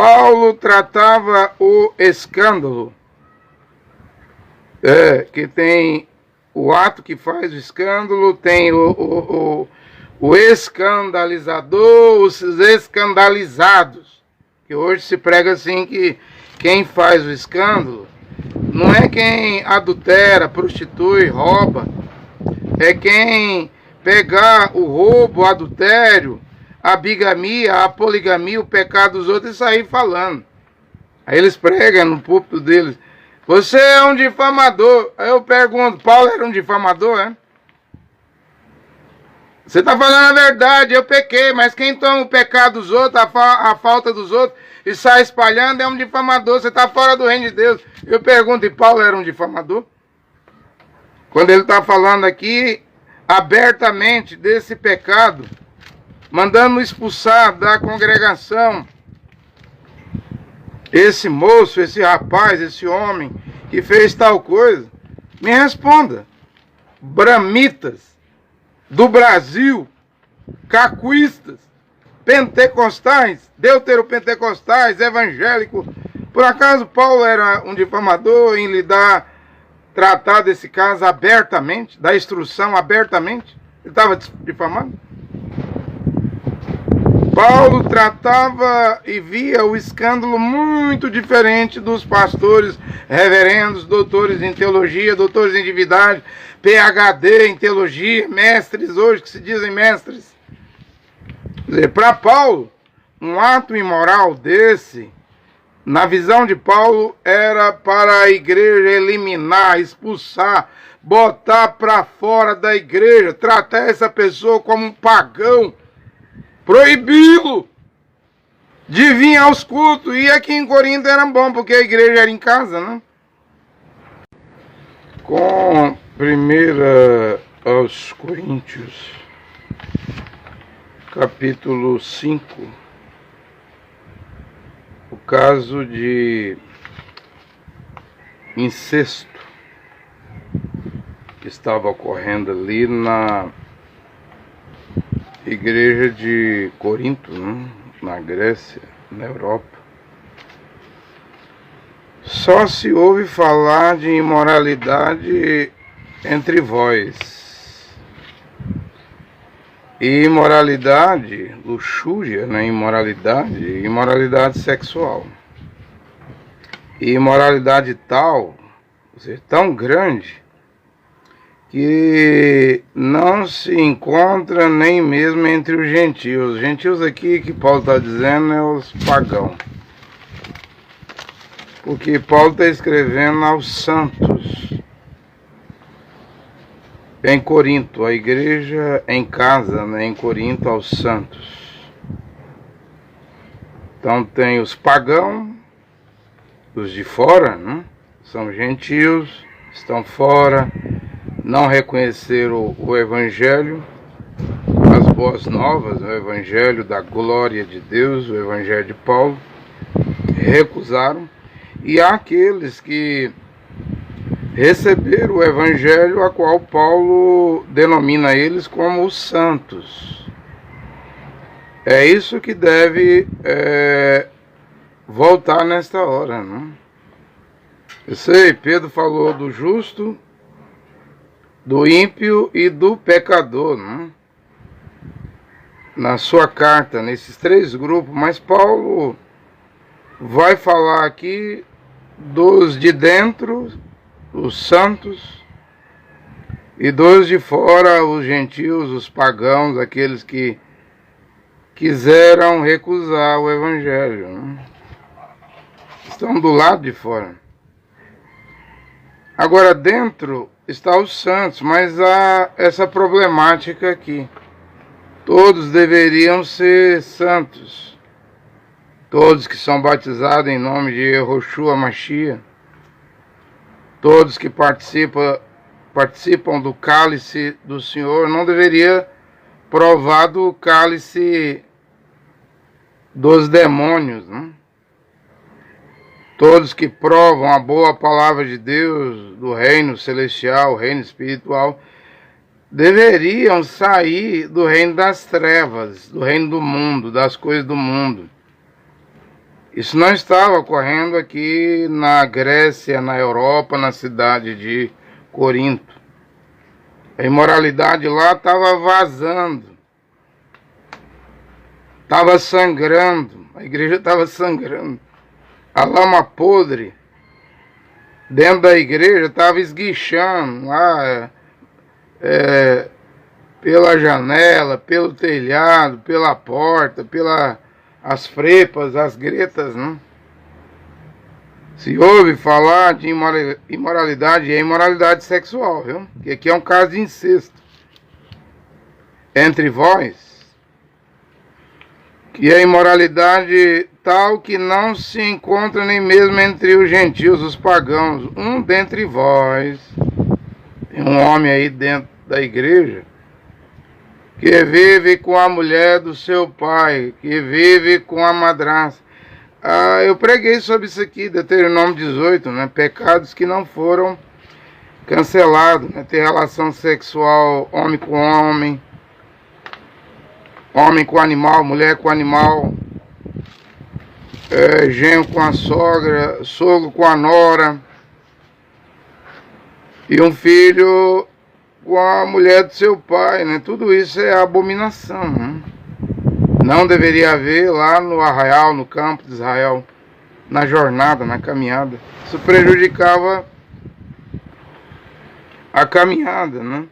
Paulo tratava o escândalo, que tem o ato que faz o escândalo, tem o escandalizador, os escandalizados, que hoje se prega assim que quem faz o escândalo não é quem adultera, prostitui, rouba, é quem pegar o roubo, o adultério, a bigamia, a poligamia, o pecado dos outros e sair falando. Aí eles pregam no púlpito deles: você é um difamador. Aí eu pergunto: Paulo era um difamador, é? Você está falando a verdade, eu pequei, mas quem toma o pecado dos outros, a falta dos outros, e sai espalhando é um difamador. Você está fora do reino de Deus. Eu pergunto: e Paulo era um difamador? Quando ele está falando aqui abertamente desse pecado, mandando expulsar da congregação esse moço, esse rapaz, esse homem que fez tal coisa, me responda: bramitas do Brasil, cacuístas, pentecostais, deuteropentecostais, evangélicos, por acaso Paulo era um difamador em tratar desse caso abertamente, da instrução abertamente? Ele estava difamando? Paulo tratava e via o escândalo muito diferente dos pastores, reverendos, doutores em teologia, doutores em divindade, PhD em teologia, mestres hoje que se dizem mestres. Quer dizer, para Paulo, um ato imoral desse, na visão de Paulo, era para a igreja eliminar, expulsar, botar para fora da igreja, tratar essa pessoa como um pagão, proibi-lo de vir aos cultos. E aqui em Corinto era bom, porque a igreja era em casa, né? Com 1 aos Coríntios, capítulo 5, o caso de incesto que estava ocorrendo ali na igreja de Corinto, né? Na Grécia, na Europa. Só se ouve falar de imoralidade entre vós. E imoralidade, luxúria, né? Imoralidade sexual. E imoralidade tal, ou seja, tão grande, que não se encontra nem mesmo entre os gentios. Os gentios aqui que Paulo está dizendo é os pagãos. Porque Paulo está escrevendo aos santos em Corinto, a igreja em casa, né, em Corinto, aos santos. Então tem os pagãos, os de fora, né? São gentios, estão fora, não reconheceram o evangelho, as boas novas, o evangelho da glória de Deus, o evangelho de Paulo, recusaram. E há aqueles que receberam o evangelho, a qual Paulo denomina eles como os santos. É isso que deve voltar nesta hora, não? Eu sei, Pedro falou do justo, do ímpio e do pecador, não? Na sua carta, nesses três grupos, mas Paulo vai falar aqui dos de dentro, os santos, e dos de fora, os gentios, os pagãos, aqueles que quiseram recusar o evangelho, não? Estão do lado de fora. Agora, dentro está os santos, mas há essa problemática aqui. Todos deveriam ser santos. Todos que são batizados em nome de Yehoshua Mashiach. Todos que participam do cálice do Senhor não deveria provar do cálice dos demônios, não? Todos que provam a boa palavra de Deus, do reino celestial, reino espiritual, deveriam sair do reino das trevas, do reino do mundo, das coisas do mundo. Isso não estava ocorrendo aqui na Grécia, na Europa, na cidade de Corinto. A imoralidade lá estava vazando, estava sangrando, a igreja estava sangrando. A lama podre dentro da igreja estava esguichando lá, pela janela, pelo telhado, pela porta, as frepas, as gretas, né? Se ouve falar de imoralidade, é imoralidade sexual, viu? Que aqui é um caso de incesto entre vós, que é imoralidade tal que não se encontra nem mesmo entre os gentios, os pagãos. Um dentre vós, tem um homem aí dentro da igreja, que vive com a mulher do seu pai, que vive com a madrasta. Eu preguei sobre isso aqui, Deuteronômio 18, né? Pecados que não foram cancelados, né? Ter relação sexual, homem com homem, homem com animal, mulher com animal, genro com a sogra, sogro com a nora, e um filho com a mulher do seu pai, né? Tudo isso é abominação, né? Não deveria haver lá no arraial, no campo de Israel, na jornada, na caminhada. Isso prejudicava a caminhada, né?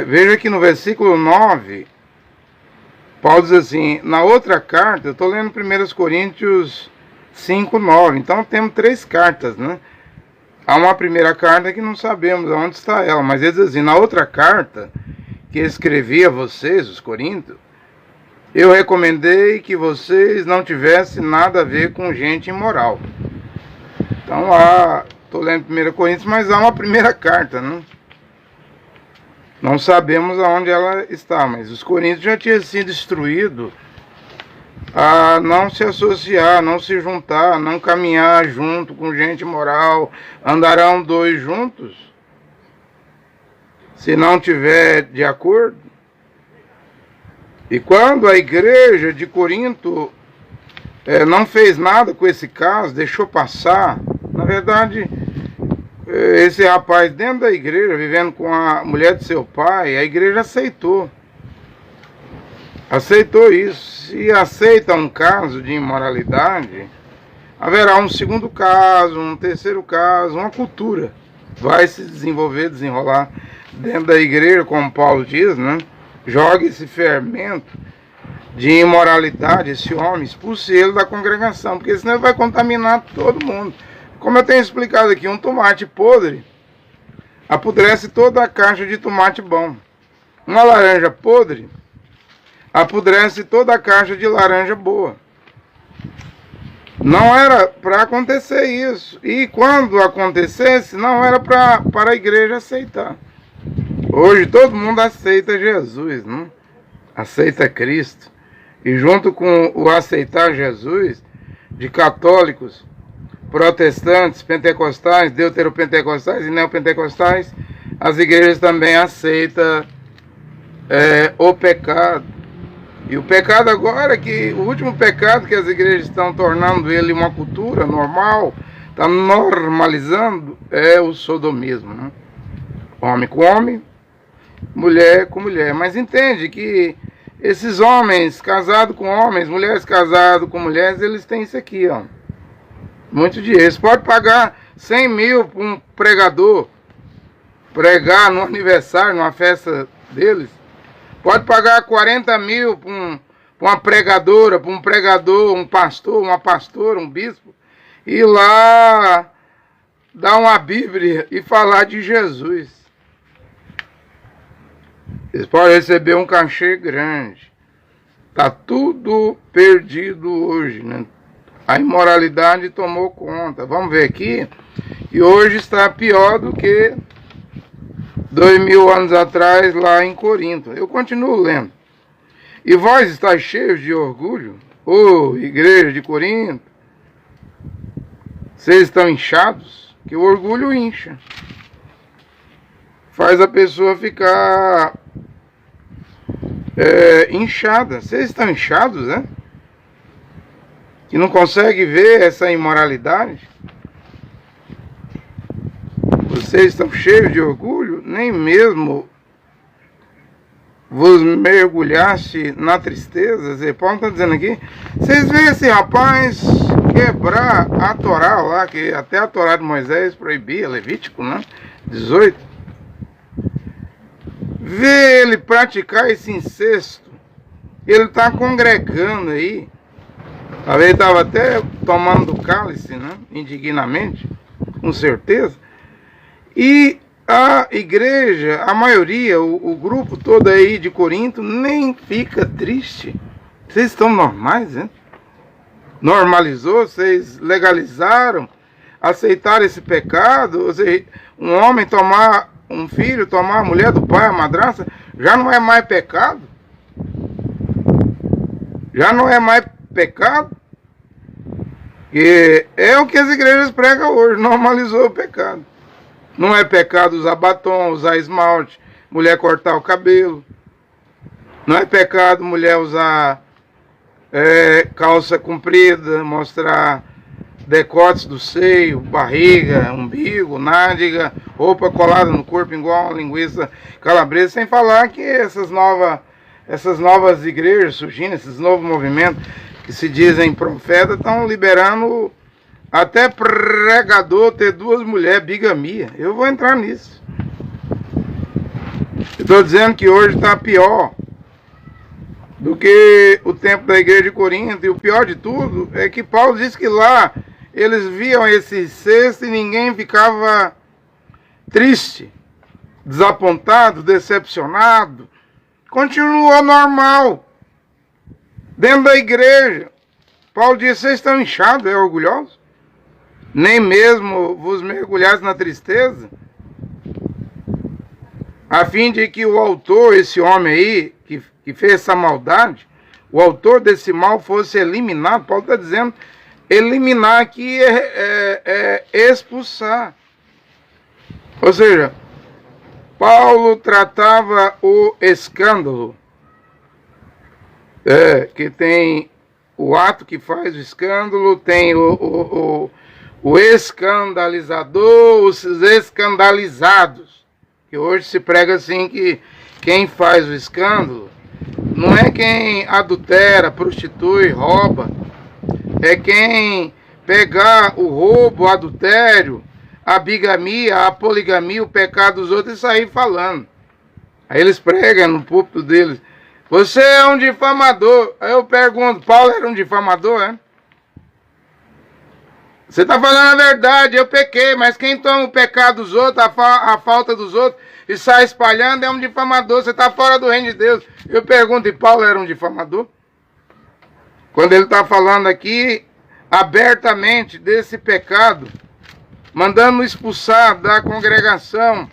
Veja que no versículo 9, Paulo diz assim, na outra carta, eu estou lendo 1 Coríntios 5, 9, então temos 3 cartas, né? Há uma primeira carta que não sabemos onde está ela, mas ele diz assim, na outra carta que escrevi a vocês, os coríntios, eu recomendei que vocês não tivessem nada a ver com gente imoral. Então lá, estou lendo 1 Coríntios, mas há uma primeira carta, né? Não sabemos aonde ela está, mas os coríntios já tinham sido instruídos a não se associar, não se juntar, não caminhar junto com gente imoral. Andarão 2 juntos, se não tiver de acordo. E quando a igreja de Corinto não fez nada com esse caso, deixou passar, na verdade, esse rapaz dentro da igreja, vivendo com a mulher de seu pai, a igreja aceitou isso. Se aceita um caso de imoralidade, haverá um segundo caso, um terceiro caso, uma cultura vai se desenvolver, desenrolar dentro da igreja, como Paulo diz, né? Jogue esse fermento de imoralidade, esse homem, expulse ele da congregação, porque senão ele vai contaminar todo mundo. Como eu tenho explicado aqui, um tomate podre apodrece toda a caixa de tomate bom. Uma laranja podre apodrece toda a caixa de laranja boa. Não era para acontecer isso. E quando acontecesse, não era para a igreja aceitar. Hoje todo mundo aceita Jesus, não? Aceita Cristo. E junto com o aceitar Jesus, de católicos, protestantes, pentecostais, deuteropentecostais e neopentecostais, as igrejas também aceitam o pecado. E o pecado agora, que o último pecado que as igrejas estão tornando ele uma cultura normal, está normalizando, é o sodomismo, né? Homem com homem, mulher com mulher. Mas entende que esses homens casados com homens, mulheres casadas com mulheres, eles têm isso aqui, ó. Muito dinheiro. Eles podem pagar 100 mil para um pregador pregar no aniversário, numa festa deles. Pode pagar 40 mil para uma pregadora, para um pregador, um pastor, uma pastora, um bispo, ir lá dar uma Bíblia e falar de Jesus. Eles podem receber um cachê grande. Está tudo perdido hoje, né? A imoralidade tomou conta. Vamos ver aqui. E hoje está pior do que 2000 anos atrás lá em Corinto. Eu continuo lendo. E vós estáis cheios de orgulho, ô igreja de Corinto. Vocês estão inchados, que o orgulho incha. Faz a pessoa ficar inchada. Vocês estão inchados, né? que não consegue ver essa imoralidade? Vocês estão cheios de orgulho, nem mesmo vos mergulhaste na tristeza. Paulo está dizendo aqui, vocês veem esse rapaz quebrar a Torá lá, que até a Torá de Moisés proibia, Levítico, né? 18. Vê ele praticar esse incesto, ele está congregando aí, talvez ele estava até tomando do cálice, né? Indignamente, com certeza, e a igreja, a maioria, o grupo todo aí de Corinto nem fica triste. Vocês estão normais, né? Normalizou, vocês legalizaram, aceitaram esse pecado. Ou seja, um homem tomar um filho, tomar a mulher do pai, a madrasta, já não é mais pecado? Já não é mais pecado? E é o que as igrejas pregam hoje, normalizou o pecado. Não é pecado usar batom, usar esmalte, mulher cortar o cabelo. Não é pecado mulher usar calça comprida, mostrar decotes do seio, barriga, umbigo, nádega, roupa colada no corpo igual uma linguiça calabresa. Sem falar que essas novas igrejas surgindo, esses novos movimentos que se dizem profetas, estão liberando até pregador ter duas mulheres, bigamia. Eu vou entrar nisso. Estou dizendo que hoje está pior do que o tempo da igreja de Corinto. E o pior de tudo é que Paulo disse que lá eles viam esse incesto e ninguém ficava triste, desapontado, decepcionado. Continuou normal. Dentro da igreja. Paulo disse, vocês estão inchados, orgulhosos? Nem mesmo vos mergulhares na tristeza, a fim de que o autor, esse homem aí, que fez essa maldade, o autor desse mal fosse eliminado. Paulo está dizendo, eliminar aqui é expulsar. Ou seja, Paulo tratava o escândalo, que tem o ato que faz o escândalo, tem o escandalizador, os escandalizados. Que hoje se prega assim que quem faz o escândalo não é quem adultera, prostitui, rouba. É quem pegar o roubo, o adultério, a bigamia, a poligamia, o pecado dos outros e sair falando. Aí eles pregam no púlpito deles, você é um difamador. Aí eu pergunto, Paulo era um difamador, é? Você está falando a verdade, eu pequei, mas quem toma o pecado dos outros, a falta dos outros, e sai espalhando é um difamador, você está fora do reino de Deus. Eu pergunto, e Paulo era um difamador? Quando ele está falando aqui, abertamente, desse pecado, mandando expulsar da congregação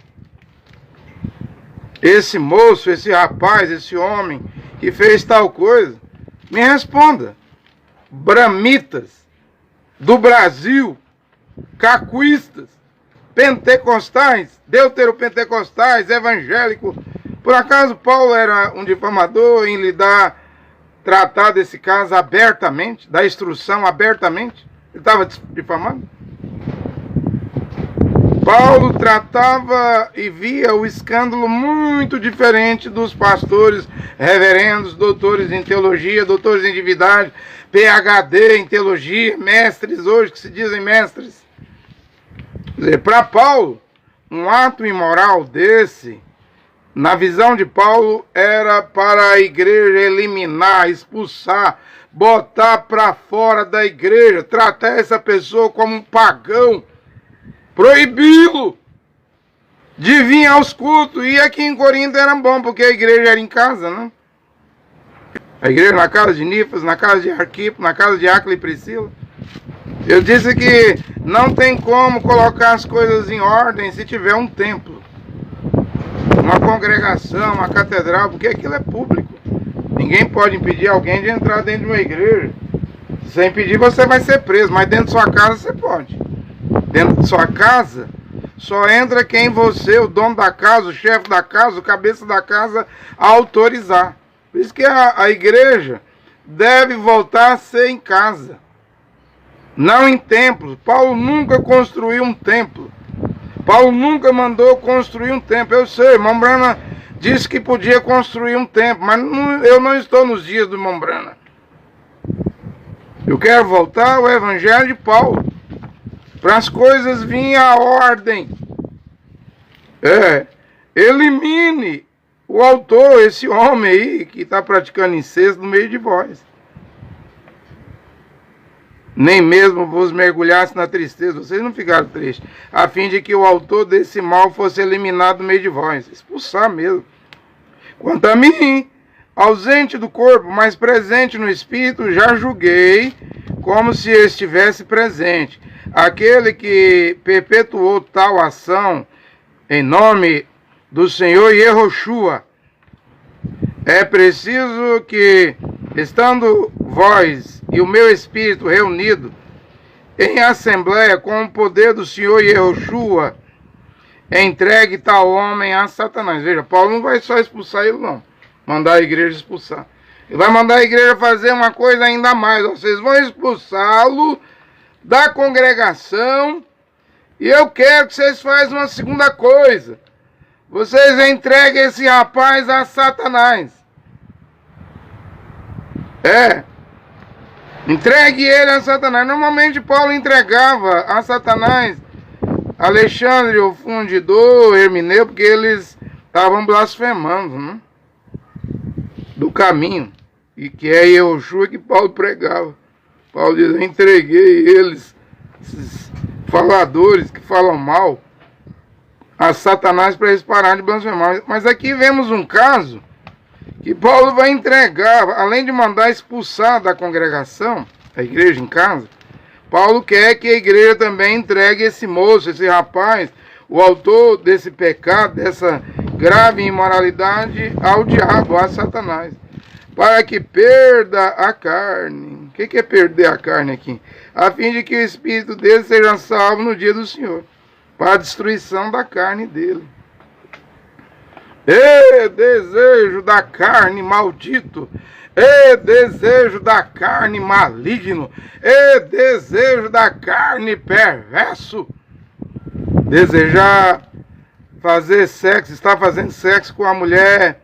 esse moço, esse rapaz, esse homem, que fez tal coisa, me responda. Bramitas do Brasil, cacuístas, pentecostais, deuteropentecostais, evangélicos. Por acaso Paulo era um difamador em tratar desse caso abertamente, da instrução abertamente? Ele estava difamando? Paulo tratava e via o escândalo muito diferente dos pastores, reverendos, doutores em teologia, doutores em divindade, PhD em teologia, mestres hoje que se dizem mestres. Para Paulo, um ato imoral desse, na visão de Paulo, era para a igreja eliminar, expulsar, botar para fora da igreja, tratar essa pessoa como um pagão, proibi-lo de vir aos cultos. E aqui em Corinto era bom, porque a igreja era em casa, né? A igreja na casa de Nifas, na casa de Arquipo, na casa de Áquila e Priscila. Eu disse que não tem como colocar as coisas em ordem se tiver um templo, uma congregação, uma catedral, porque aquilo é público. Ninguém pode impedir alguém de entrar dentro de uma igreja. Se impedir, você vai ser preso, mas dentro de sua casa você pode. Dentro de sua casa, só entra quem você, o dono da casa, o chefe da casa, o cabeça da casa, autorizar. Por isso que a igreja deve voltar a ser em casa. não em templos. Paulo nunca construiu um templo. Paulo nunca mandou construir um templo. Eu sei, irmão Branham disse que podia construir um templo, mas eu não estou nos dias do irmão Branham. Eu quero voltar ao Evangelho de Paulo, para as coisas virem à ordem. Elimine o autor, esse homem aí que está praticando incesto no meio de vós. Nem mesmo vos mergulhasse na tristeza, vocês não ficaram tristes, a fim de que o autor desse mal fosse eliminado do meio de vós, expulsar mesmo. Quanto a mim, ausente do corpo, mas presente no espírito, já julguei como se estivesse presente. Aquele que perpetuou tal ação em nome do Senhor Yehoshua, é preciso que, estando vós e o meu espírito reunido em assembleia com o poder do Senhor Yehoshua, entregue tal homem a Satanás. Veja, Paulo não vai só expulsar ele, não. Mandar a igreja expulsar. Ele vai mandar a igreja fazer uma coisa ainda mais. Vocês vão expulsá-lo da congregação. E eu quero que vocês façam uma segunda coisa. Vocês entreguem esse rapaz a Satanás. Entregue ele a Satanás. Normalmente Paulo entregava a Satanás Alexandre, o fundidor, Hermineu, porque eles estavam blasfemando, né? Do caminho. E que é Yehoshua que Paulo pregava. Paulo diz, eu entreguei eles, esses faladores que falam mal, a Satanás para eles pararem de blasfemar. Mas aqui vemos um caso que Paulo vai entregar, além de mandar expulsar da congregação, a igreja em casa, Paulo quer que a igreja também entregue esse moço, esse rapaz, o autor desse pecado, dessa grave imoralidade, ao diabo, a Satanás, para que perda a carne. O que é perder a carne aqui? A fim de que o espírito dele seja salvo no dia do Senhor, para a destruição da carne dele. Desejo da carne maldito, desejo da carne maligno, desejo da carne perverso. Desejar fazer sexo, estar fazendo sexo com a mulher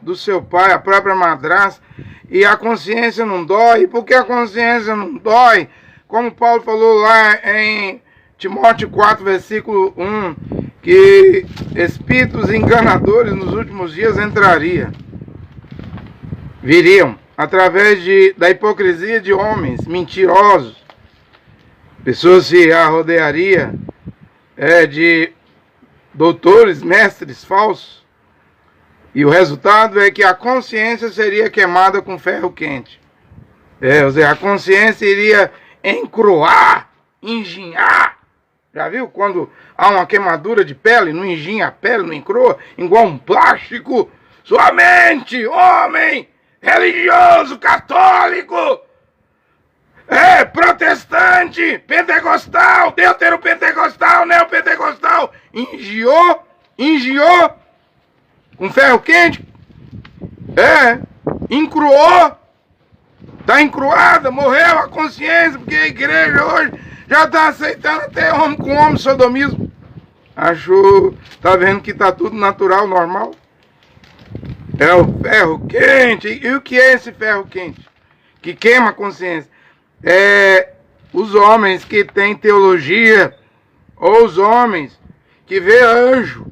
do seu pai, a própria madrasta, e a consciência não dói. E por que a consciência não dói? Como Paulo falou lá em Timóteo 4, versículo 1, que espíritos enganadores nos últimos dias viriam, através da hipocrisia de homens mentirosos. Pessoas se arrodearia de doutores, mestres falsos. E o resultado é que a consciência seria queimada com ferro quente. Ou seja, a consciência iria encruar, enginhar. Já viu quando há uma queimadura de pele, não enginha a pele, não encroa, igual um plástico? Sua mente, homem, religioso, católico, protestante, pentecostal, deuteropentecostal, neopentecostal, engiou com ferro quente, encruou, está encruada, morreu a consciência, porque a igreja hoje já está aceitando até homem com homem sodomismo. Está vendo que está tudo natural, normal? É o ferro quente. E o que é esse ferro quente? Que queima a consciência. Os homens que têm teologia, ou os homens que vê anjo,